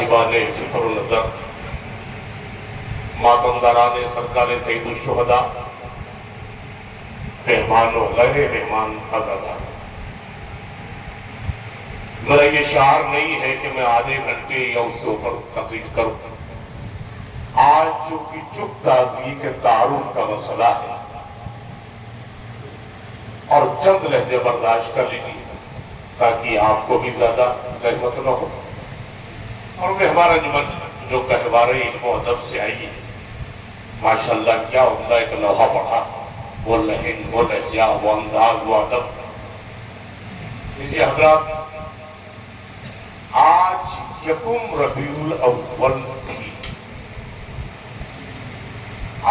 صاحبان فکر و نظر، ماتمداران سرکار سید الشہداء، مہمان و غیر مہمان عزادار، میرا یہ شعار نہیں ہے کہ میں آدھے گھنٹے یا اس سے اوپر تقریر کروں۔ آج چونکہ چپ تازی کے تعارف کا مسئلہ ہے اور چند لہجے برداشت کر لیجیے تاکہ آپ کو بھی زیادہ زحمت نہ ہو، اور میں ہمارا جو گہوارے علم و ادب سے آئی ہے، ماشاءاللہ کیا عمدہ ایک لوحہ پڑھا، وہ لہن، وہ لہجہ، وہ انداز، وہ ادب۔ دیکھیے حضرات، آج یکم ربیع الاول تھی،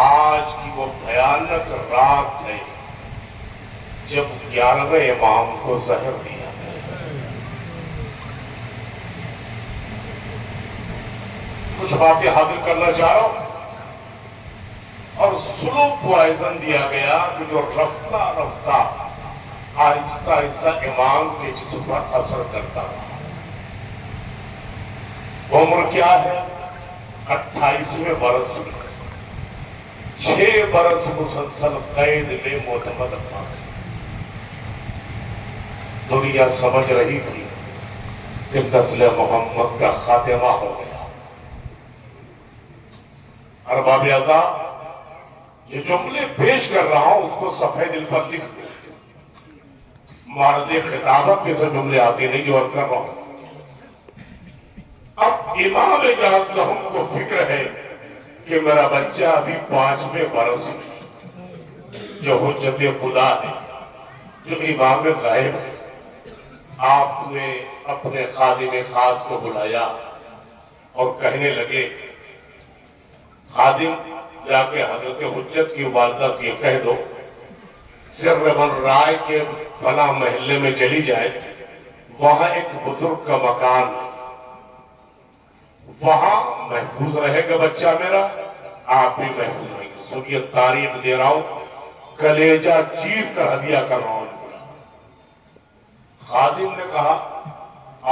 آج کی وہ بھیانک رات ہے جب 11ویں امام کو زہر دیا۔ کچھ باتیں حاضر کرنا چاہ رہا ہوں، اور سلو پوائزن دیا گیا کہ جو رفتہ رفتہ آہستہ آہستہ امام کے جسم پر اثر کرتا رہا۔ عمر کیا ہے؟ 28ویں برس میں 6 برس مسلسل قید میں معتمد افغان۔ دنیا سمجھ رہی تھی کہ نسل محمد کا خاتمہ ہو گیا۔ ارباب اعضاء، یہ جملے پیش کر رہا ہوں، اس کو صفحہ دل پر لکھ دو۔ معرض خطابت کے سے جملے آتے نہیں جو عرض کر رہا ہوں۔ اب امام جہنم کو فکر ہے کہ میرا بچہ ابھی 5ویں برس میں، جو حجت خدا ہے، جو امام غائب ہے۔ آپ نے اپنے خادم خاص کو بلایا اور کہنے لگے، خادم جا کے حضرت حجت کی والدہ سے یہ کہہ دو سر من رائے کے فلاں محلے میں چلی جائے، وہاں ایک بزرگ کا مکان ہے، وہاں محفوظ رہے گا بچہ میرا، آپ بھی محفوظ رہیں گے۔ سنیے، تاریخ دے رہا ہوں، کلیجہ چیر کر ہدیہ کر رہا ہوں۔ خادم نے کہا،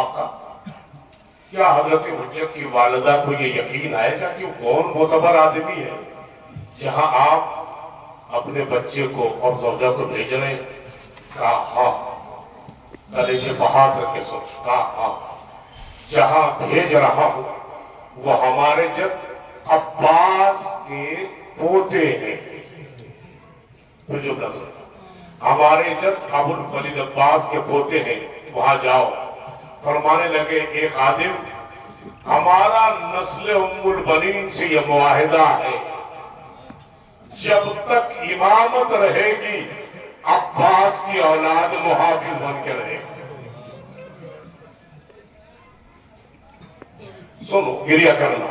آقا کیا حضرت حجت کی والدہ کو یہ یقین آئے گا کہ وہ کون معتبر آدمی ہے جہاں آپ اپنے بچے کو اور زوجہ کو بھیج رہے ہیں؟ کہا ہاں۔ کلیجے بہا کر کے سوچ، کہا ہاں، جہاں بھیج رہا ہوں وہ ہمارے جد عباس کے پوتے ہیں۔ ہمارے جد ابو الولید عباس کے پوتے ہیں، وہاں جاؤ۔ فرمانے لگے، اے خادم، ہمارا نسل ام البنین سے یہ معاہدہ ہے، جب تک امامت رہے گی عباس کی اولاد محافظ بن کے رہے گی۔ سنو، گریہ کرنا،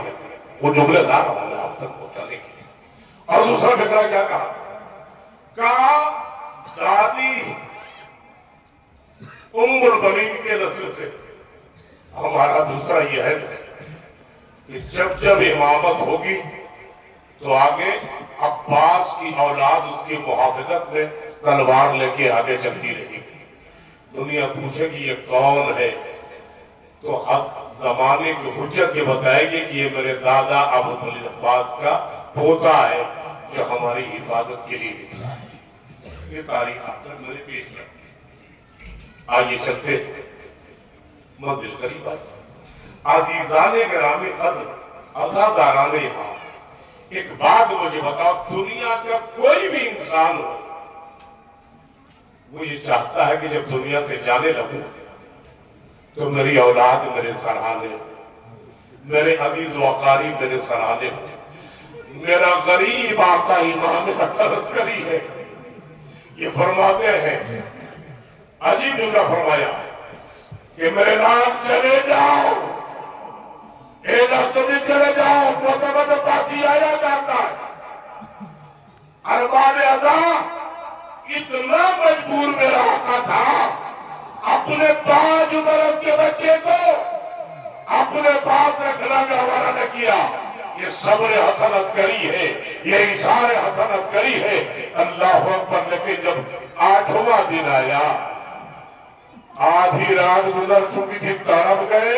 وہ جملے لا رہا ہوں آپ تک پہنچانے کی۔ اور دوسرا فکرہ کیا کہا، دادی ام البنین کے نسل سے ہمارا دوسرا یہ ہے کہ جب امامت ہوگی تو آگے عباس کی اولاد اس کی محافظت میں تلوار لے کے آگے چلتی رہے گی۔ دنیا پوچھے گی یہ کون ہے، تو اب زمانے کی حجت یہ بتائے گی کہ یہ میرے دادا ابو الولید عباس کا پوتا ہے جو ہماری حفاظت کے لیے نکلا ہے۔ یہ تاریخ آپ تک میرے پیش ہے۔ آئیے چلتے منزل قریب آئی۔ عزیزان گرامی قدر، عزاداران یہاں، ایک بات مجھے بتاؤ، دنیا کا کوئی بھی انسان ہو، وہ یہ چاہتا ہے کہ جب دنیا سے جانے لگوں تو میری اولاد میرے سرانے، میرے عزیز و اقارب میرے سرانے ہو۔ میرا غریب آقا امام حسن عسکری ہے، یہ فرماتے ہیں، عجیب جملہ فرمایا کہ میرے نام چلے جاؤ، اے تمہیں چلے جاؤ، معتمد باقی آیا جاتا ہے۔ ارباب اعضاء، اتنا مجبور میرا آقا تھا، اپنے 5 برس کے بچے کو اپنے پاس رکھنا کا حوالہ نہ کیا۔ یہ صبر حسن عسکری ہے، یہ اظہار حسن عسکری ہے۔ اللہ اکبر۔ لیکن جب 8واں دن آیا، آدھی رات گزر چکی تھی، تڑپ گئے،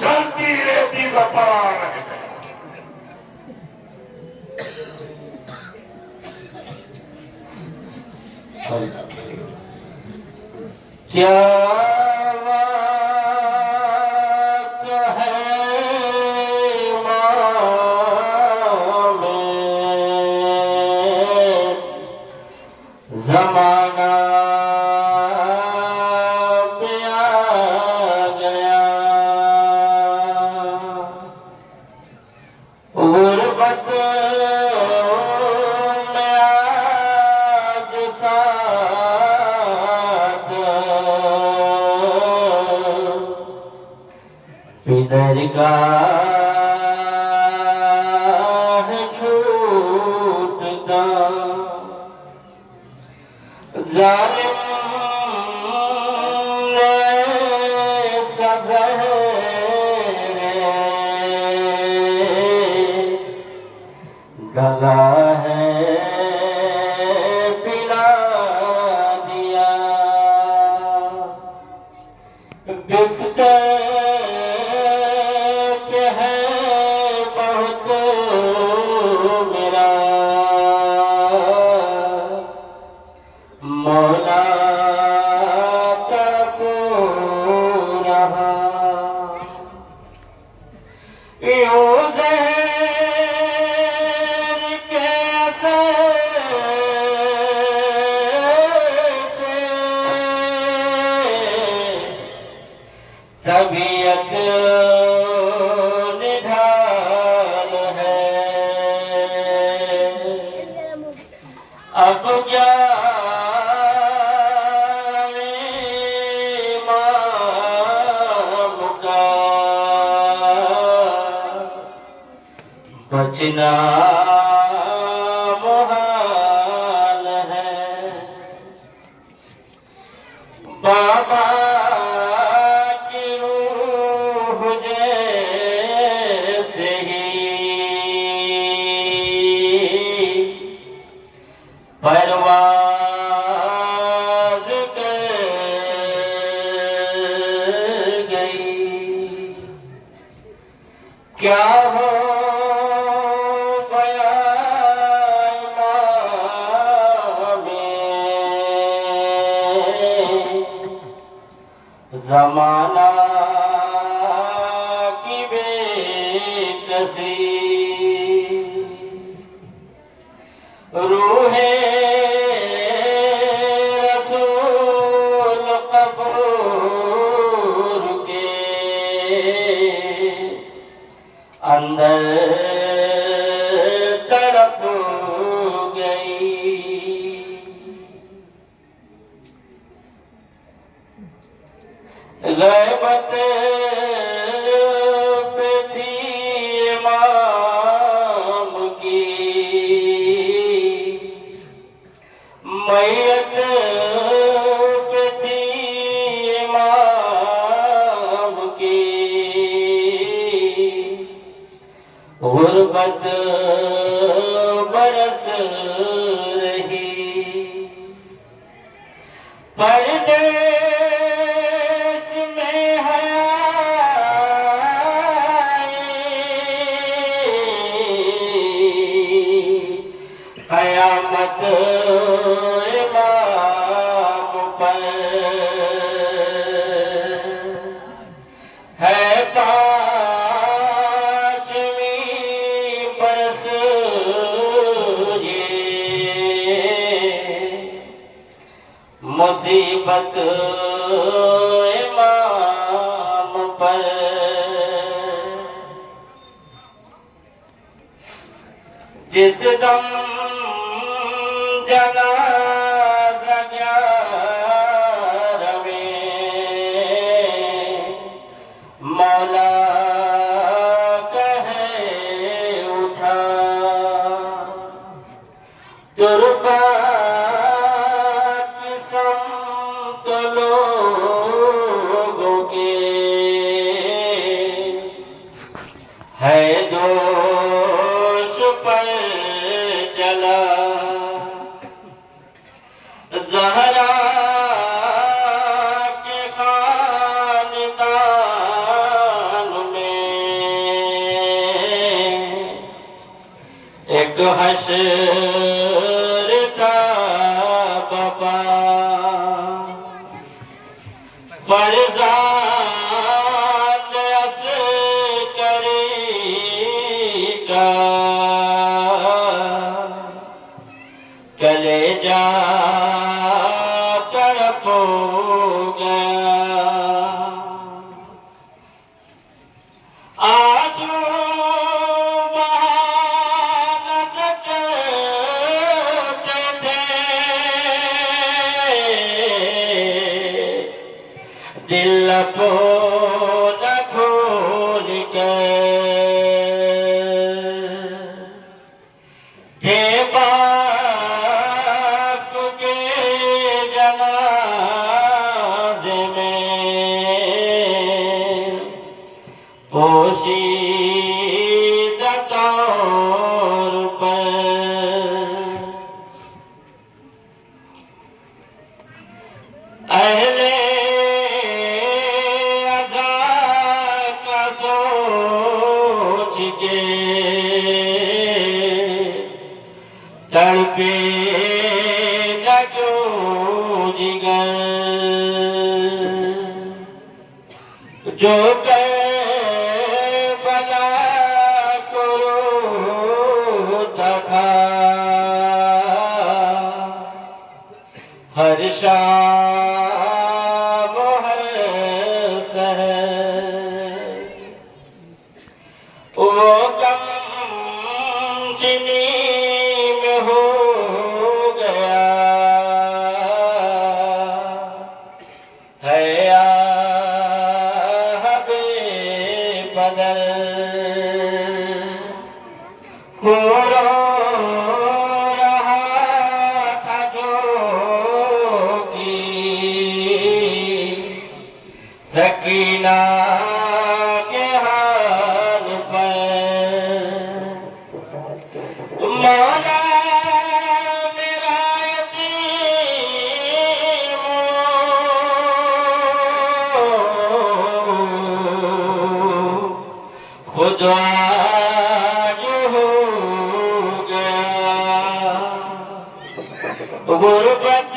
جلتی رہتی وفا رہ گیا۔ کیا وقت ہے ماں میں زمانہ پہ آ گیا، غربت میں آج ساتھ پدر کا ہے چھوٹتا، ظالم نے سزا گلا ہے پلا دیا، بستر پہ ہے بہت میرا مولا تڑپ رہا، یوں زہر کے اثر سے طبیعت نڈھال ہے، اب کیا امام کا بچنا محال ہے، بابا کی روح جیسے ہی پرواز کر گئی، کیا ہو گیا امام زمانہ کی بے کسی، روح رسول قبر کے اندر تڑپ گئی، غیبت پہ تھی امام کی، میت پہ تھی امام کی، غربت برس رہی، پردیس میں قیامت امام پر ہے، پانچویں برس یہ مصیبت امام پر، جس دم جنازہ گیارہ میں مولا کہے اٹھا، تربا کی سمت لوگوں کے ہے دوش پر چلا، زہرا کے خاندان ایک حشر تھا بابا فرزند عسکری کا کلیجہ تڑپ گیا آنسو بہا نہ سکتے تھے دل کو نہ کھول کے تھے باپ کے جنازے میں پوشیدہ طور پر اہل عزا کا سوچ کے تڑپے نہ کیوں جگر جو کربلا کو روتا تھا ہر شام و ہر سحر وہ غم چینی میں ہو گیا ہے آہ بے بدل رو رہا تھا جو کی سکینہ کے حال پر مولا میرا یتیم خود آج ہو گیا غربت